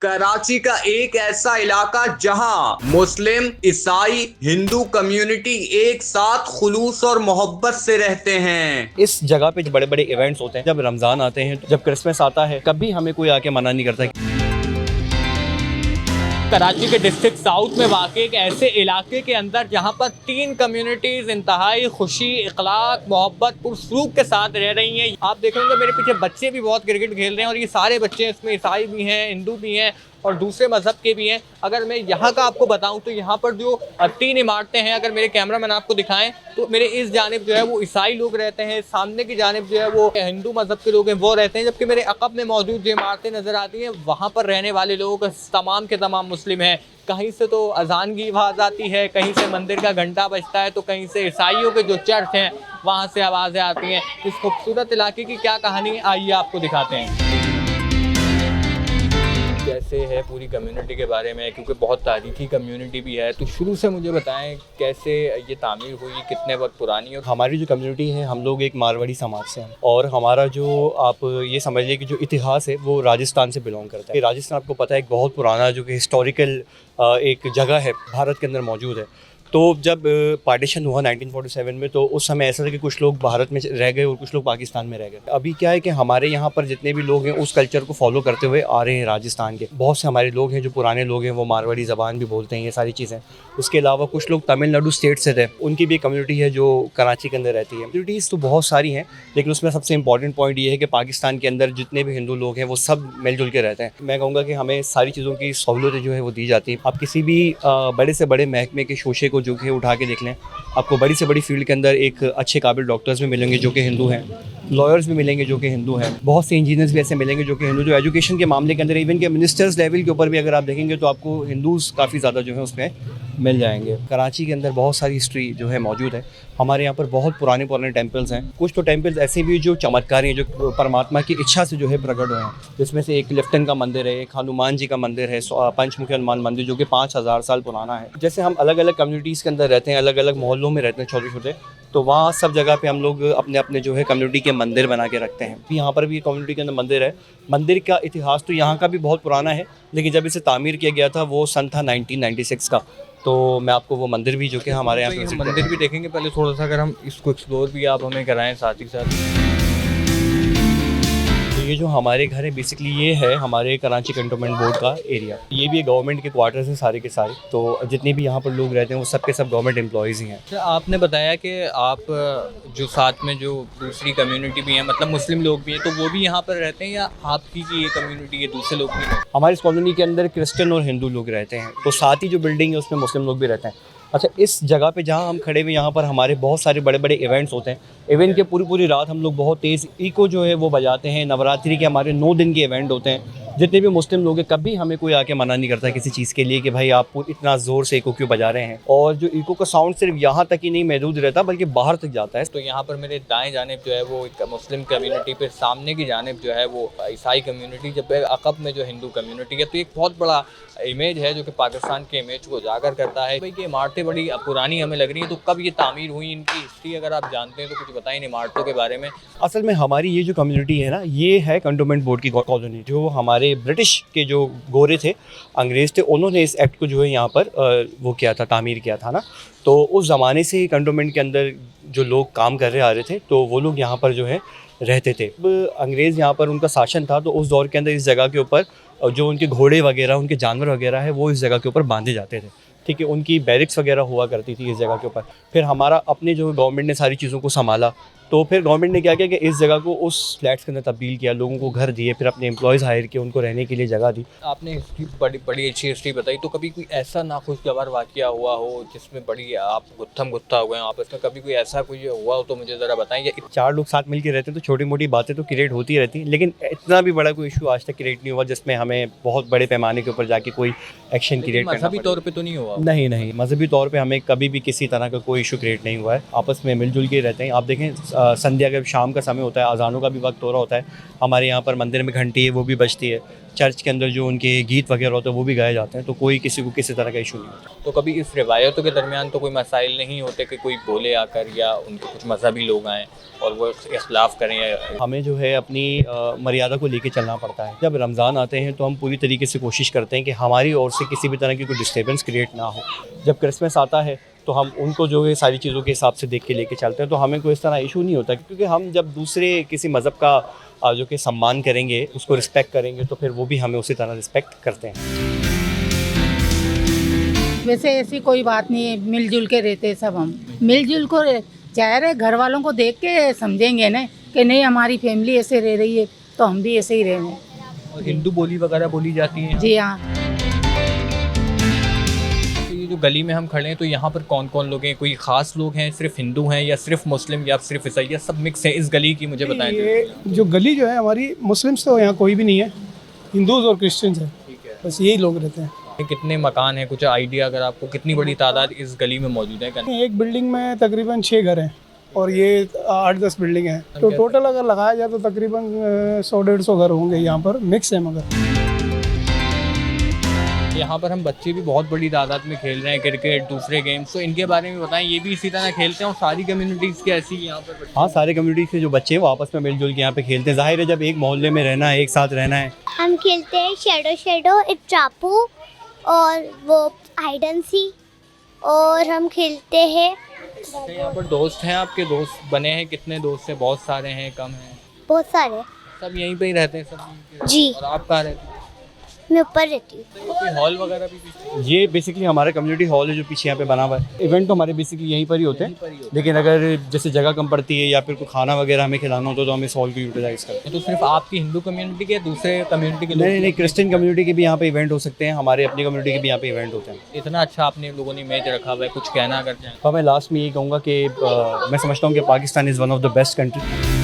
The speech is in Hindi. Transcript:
कराची का एक ऐसा इलाका जहां मुस्लिम, ईसाई, हिंदू कम्युनिटी एक साथ खुलूस और मोहब्बत से रहते हैं। इस जगह पे जो बड़े बड़े इवेंट्स होते हैं, जब रमज़ान आते हैं, जब क्रिसमस आता है, कभी हमें कोई आके मना नहीं करता। कराची के डिस्ट्रिक्ट साउथ में वाक़ई एक ऐसे इलाके के अंदर जहाँ पर 3 कम्युनिटीज़ इंतहाई खुशी, इखलाक, मोहब्बत, पुरसलूक के साथ रह रही हैं। आप देखेंगे मेरे पीछे बच्चे भी बहुत क्रिकेट खेल रहे हैं और ये सारे बच्चे इसमें ईसाई भी हैं, हिंदू भी हैं और दूसरे मज़हब के भी हैं। अगर मैं यहाँ का आपको बताऊँ तो यहाँ पर जो 3 इमारतें हैं, अगर मेरे कैमरामैन आपको दिखाएं तो मेरे इस जानिब जो है वो ईसाई लोग रहते हैं, सामने की जानिब जो है वो हिंदू मज़हब के लोग हैं वो रहते हैं, जबकि मेरे अक़ब में मौजूद जो इमारतें नज़र आती हैं वहाँ पर रहने वाले लोग तमाम के तमाम मुस्लिम हैं। कहीं से तो अजान की आवाज़ आती है, कहीं से मंदिर का घंटा बजता है, तो कहीं से ईसाइयों के जो चर्च हैं वहाँ से आवाज़ें आती हैं। इस खूबसूरत इलाके की क्या कहानी है, आइए आपको दिखाते हैं। कैसे है पूरी कम्युनिटी के बारे में, क्योंकि बहुत तारीखी कम्युनिटी भी है, तो शुरू से मुझे बताएं कैसे ये तामीर हुई, कितने वक्त पुरानी है। हमारी जो कम्युनिटी है, हम लोग एक मारवाड़ी समाज से हैं और हमारा जो आप ये समझ लीजिए कि जो इतिहास है वो राजस्थान से बिलोंग करता है। राजस्थान आपको पता है एक बहुत पुराना जो कि हिस्टोरिकल एक जगह है, भारत के अंदर मौजूद है। तो जब पार्टीशन हुआ 1947 में, तो उस समय ऐसा था कि कुछ लोग भारत में रह गए और कुछ लोग पाकिस्तान में रह गए। अभी क्या है कि हमारे यहाँ पर जितने भी लोग हैं उस कल्चर को फॉलो करते हुए आ रहे हैं। राजस्थान के बहुत से हमारे लोग हैं जो पुराने लोग हैं, वो मारवाड़ी ज़बान भी बोलते हैं, ये सारी चीज़ें। उसके अलावा कुछ लोग तमिलनाडु स्टेट से थे, उनकी भी कम्युनिटी है जो कराची के अंदर रहती है। कम्युनिटीज़ तो बहुत सारी हैं, लेकिन उसमें सबसे इंपॉर्टेंट पॉइंट ये है कि पाकिस्तान के अंदर जितने भी हिंदू लोग हैं वो सब मिलजुल के रहते हैं। मैं कहूँगा कि हमें सारी चीज़ों की सहूलतें जो है वो दी जाती हैं। आप किसी भी बड़े से बड़े महकमे के शोशे को जो है उठा के देख लें, आपको बड़ी से बड़ी फील्ड के अंदर एक अच्छे काबिल डॉक्टर्स भी मिलेंगे जो कि हिंदू हैं, लॉयर्स भी मिलेंगे जो कि हिंदू हैं, बहुत से इंजीनियर्स भी ऐसे मिलेंगे जो कि हिंदू। जो एजुकेशन के मामले के अंदर, इवन के मिनिस्टर्स लेवल के ऊपर भी अगर आप देखेंगे तो आपको हिंदूज़ काफ़ी ज़्यादा जो है उसमें मिल जाएंगे। कराची के अंदर बहुत सारी हिस्ट्री जो है मौजूद है। हमारे यहाँ पर बहुत पुराने पुराने टेम्पल्स हैं। कुछ तो टेम्पल्स ऐसे भी जो चमत्कारी हैं, जो परमात्मा की इच्छा से जो है प्रकट हुए हैं, जिसमें से एक लिफ्टन का मंदिर है, एक हनुमान जी का मंदिर है, पंचमुखी हनुमान मंदिर जो कि 5000 साल पुराना है। जैसे हम अलग अलग कम्युनिटीज़ के अंदर रहते हैं, अलग अलग मोहल्लों में रहते हैं छोटे छोटे, तो वहाँ सब जगह पे हम लोग अपने अपने जो है कम्युनिटी के मंदिर बना के रखते हैं। यहाँ पर भी कम्युनिटी के अंदर मंदिर है। मंदिर का इतिहास तो यहाँ का भी बहुत पुराना है, लेकिन जब इसे तामीर किया गया था वो सन था 1996 का। तो मैं आपको वो मंदिर भी जो कि हमारे यहाँ तो मंदिर भी देखेंगे। पहले थोड़ा सा अगर हम इसको एक्सप्लोर भी आप हमें कराएं साथ ही साथ। तो ये जो हमारे घर है बेसिकली ये है हमारे कराची कंटोनमेंट बोर्ड का एरिया। ये भी गवर्नमेंट के क्वार्टर्स हैं सारे के सारे, तो जितने भी यहाँ पर लोग रहते हैं वो सब के सब गवर्नमेंट एम्प्लॉयज़ ही हैं। अच्छा, आपने बताया कि आप जो साथ में जो दूसरी कम्युनिटी भी है, मतलब मुस्लिम लोग भी हैं, तो वो भी यहाँ पर रहते हैं या आपकी की ये कम्युनिटी है, दूसरे लोग भी हैं? हमारी इस कॉलोनी के अंदर क्रिश्चियन और हिंदू लोग रहते हैं, तो साथ ही जो बिल्डिंग है उसमें मुस्लिम लोग भी रहते हैं। अच्छा, इस जगह पे जहाँ हम खड़े हुए यहाँ पर हमारे बहुत सारे बड़े बड़े इवेंट्स होते हैं। इवेंट के पूरी पूरी रात हम लोग बहुत तेज़ इको जो है वो बजाते हैं। नवरात्रि के हमारे 9 दिन के इवेंट होते हैं। जितने भी मुस्लिम लोग हैं, कभी हमें कोई आके मना नहीं करता किसी चीज़ के लिए कि भाई आप इतना ज़ोर से इको क्यों बजा रहे हैं। और जो इको का साउंड सिर्फ यहाँ तक ही नहीं महदूद रहता बल्कि बाहर तक जाता है। तो यहाँ पर मेरे दाएं जानिब जो है वो एक मुस्लिम कम्युनिटी, फिर सामने की जानिब जो है वो ईसाई कम्युनिटी, जब अक़ब में जो हिंदू कम्युनिटी है। तो एक बहुत बड़ा इमेज है जो कि पाकिस्तान के इमेज को उजागर करता है। भाई ये इमारतें बड़ी पुरानी हमें लग रही हैं, तो कब ये तामीर हुई, इनकी हिस्ट्री अगर आप जानते हैं तो कुछ बताएं इन इमारतों के बारे में। असल में हमारी ये जो कम्युनिटी है ना, ये है कंटोनमेंट बोर्ड की कॉलोनी। जो हमारे ब्रिटिश के जो गोरे थे, अंग्रेज़ थे, उन्होंने इस एक्ट को जो है यहाँ पर वो किया था, तामीर किया था ना। तो उस ज़माने से कंटोनमेंट के अंदर जो लोग काम कर रहे आ रहे थे, तो वो लोग यहाँ पर जो है रहते थे। अब अंग्रेज़ यहाँ पर उनका शासन था, तो उस दौर के अंदर इस जगह के ऊपर जो उनके घोड़े वगैरह, उनके जानवर वगैरह है, वो इस जगह के ऊपर बांधे जाते थे। ठीक है, उनकी बैरिक्स वगैरह हुआ करती थी इस जगह के ऊपर। फिर हमारा अपने जो गवर्नमेंट ने सारी चीज़ों को संभाला, तो फिर गवर्नमेंट ने क्या किया कि इस जगह को उस फ्लैट्स के अंदर तब्दील किया, लोगों को घर दिए, फिर अपने एम्प्लॉयज़ हायर किए, उनको रहने के लिए जगह दी। आपने हिस्ट्री बड़ी अच्छी हिस्ट्री बताई, तो कभी कोई ऐसा नाखुशगवार वाक़या हुआ हो जिसमें बड़ी आप गुत्थम गुत्था हुए हैं आपस में, कभी कोई ऐसा कोई हुआ हो तो मुझे ज़रा बताएं। या 4 लोग साथ मिल के रहते हैं तो छोटी मोटी बातें तो क्रिएट होती रहती हैं, लेकिन इतना भी बड़ा कोई इशू आज तक क्रिएट नहीं हुआ जिसमें हमें बहुत बड़े पैमाने के ऊपर जाके कोई एक्शन क्रिएट करना। मजहबी तौर पे तो नहीं हुआ? नहीं, मजहबी तौर पे हमें कभी भी किसी तरह का कोई इशू क्रिएट नहीं हुआ है। आपस में मिलजुल के रहते हैं। आप देखें संध्या का शाम का समय होता है, अजानों का भी वक्त हो रहा होता है, हमारे यहाँ पर मंदिर में घंटी है वो भी बजती है, चर्च के अंदर जो उनके गीत वगैरह होते हैं वो भी गाए जाते हैं, तो कोई किसी को किसी तरह का इशू नहीं होता। तो कभी इस रिवायतों के दरमियान तो कोई मसाइल नहीं होते कि कोई बोले आकर या उनके कुछ मजहबी लोग आएँ और वो इख्लाफ करें या हमें जो है अपनी मर्यादा को लेके चलना पड़ता है। जब रमज़ान आते हैं तो हम पूरी तरीके से कोशिश करते हैं कि हमारी ओर से किसी भी तरह की कोई डिस्टर्बेंस क्रिएट ना हो। जब क्रिसमस आता है तो हम उनको जो है सारी चीज़ों के हिसाब से देख के लेके चलते हैं, तो हमें कोई इस तरह इशू नहीं होता, क्योंकि हम जब दूसरे किसी मज़हब का जो कि सम्मान करेंगे, उसको रिस्पेक्ट करेंगे, तो फिर वो भी हमें उसी तरह रिस्पेक्ट करते हैं। वैसे ऐसी कोई बात नहीं है, मिलजुल के रहते सब, हम मिलजुल को चाह रहे घर वालों को देख के समझेंगे ना कि नहीं हमारी फैमिली ऐसे रह रही है तो हम भी ऐसे ही रहेंगे। और हिंदू बोली वगैरह बोली जाती है। जी हाँ। तो ये जो गली में हम खड़े हैं तो यहाँ पर कौन कौन लोग हैं, कोई ख़ास लोग हैं, सिर्फ हिंदू हैं या सिर्फ मुस्लिम या सिर्फ ईसाई, या सब मिक्स है इस गली की, मुझे बताएं। ये जो गली जो है हमारी, मुस्लिम्स तो यहाँ कोई भी नहीं है, हिंदूज और क्रिश्चियंस है, ठीक है। बस यही लोग रहते हैं। कितने मकान हैं, कुछ आइडिया अगर आपको, कितनी बड़ी तादाद इस गली में मौजूद है? एक बिल्डिंग में तकरीबन 6 घर हैं और ये 8-10 बिल्डिंग हैं, तो टोटल अगर लगाया जाए तो तकरीबन 100-150 घर होंगे यहाँ पर, मिक्स है। मगर यहाँ पर हम बच्चे भी बहुत बड़ी तादाद में खेल रहे हैं क्रिकेट, दूसरे गेम्स, तो इनके बारे में बताएं। ये भी इसी तरह खेलते हैं और सारी कम्युनिटीज़ की ऐसी यहाँ पर? हाँ, सारे कम्युनिटी के जो बच्चे हैं वो आपस में मिलजुल के यहाँ पे खेलते हैं। जाहिर है जब एक मोहल्ले में रहना है, एक साथ रहना है। हम खेलते हैं शैडो एक टापू और वो हाइड एंड सी, और हम खेलते हैं। यहाँ पर दोस्त हैं आपके, दोस्त बने हैं? कितने दोस्त हैं? बहुत सारे हैं, कम हैं? बहुत सारे। सब यहीं पे ही रहते हैं सब? जी। और आप कहाँ रहते हैं? मैं ऊपर रहती हूँ। कोई हॉल वगैरह भी पीछे? ये बेसिकली हमारा कम्युनिटी हॉल है जो पीछे यहाँ पे बना हुआ है। इवेंट तो हमारे बेसिकली यहीं पर ही होते हैं, लेकिन अगर जैसे जगह कम पड़ती है या फिर कोई खाना वगैरह हमें खिलाना होता है तो हम इस हॉल को यूटिलाइज करते हैं। तो सिर्फ आपकी हिंदू कम्युनिटी के, दूसरे कम्युनिटी के लोग? नहीं, क्रिश्चियन कम्युनिटी के भी यहाँ पे इवेंट हो सकते हैं, हमारे अपनी कम्युनिटी के भी यहाँ पे इवेंट होते हैं। इतना अच्छा आपने लोगों ने इमेज रखा हुआ है, कुछ कहना अगर चाहें? तो मैं लास्ट में ये कहूँगा कि मैं समझता हूँ कि Pakistan is one of the best country.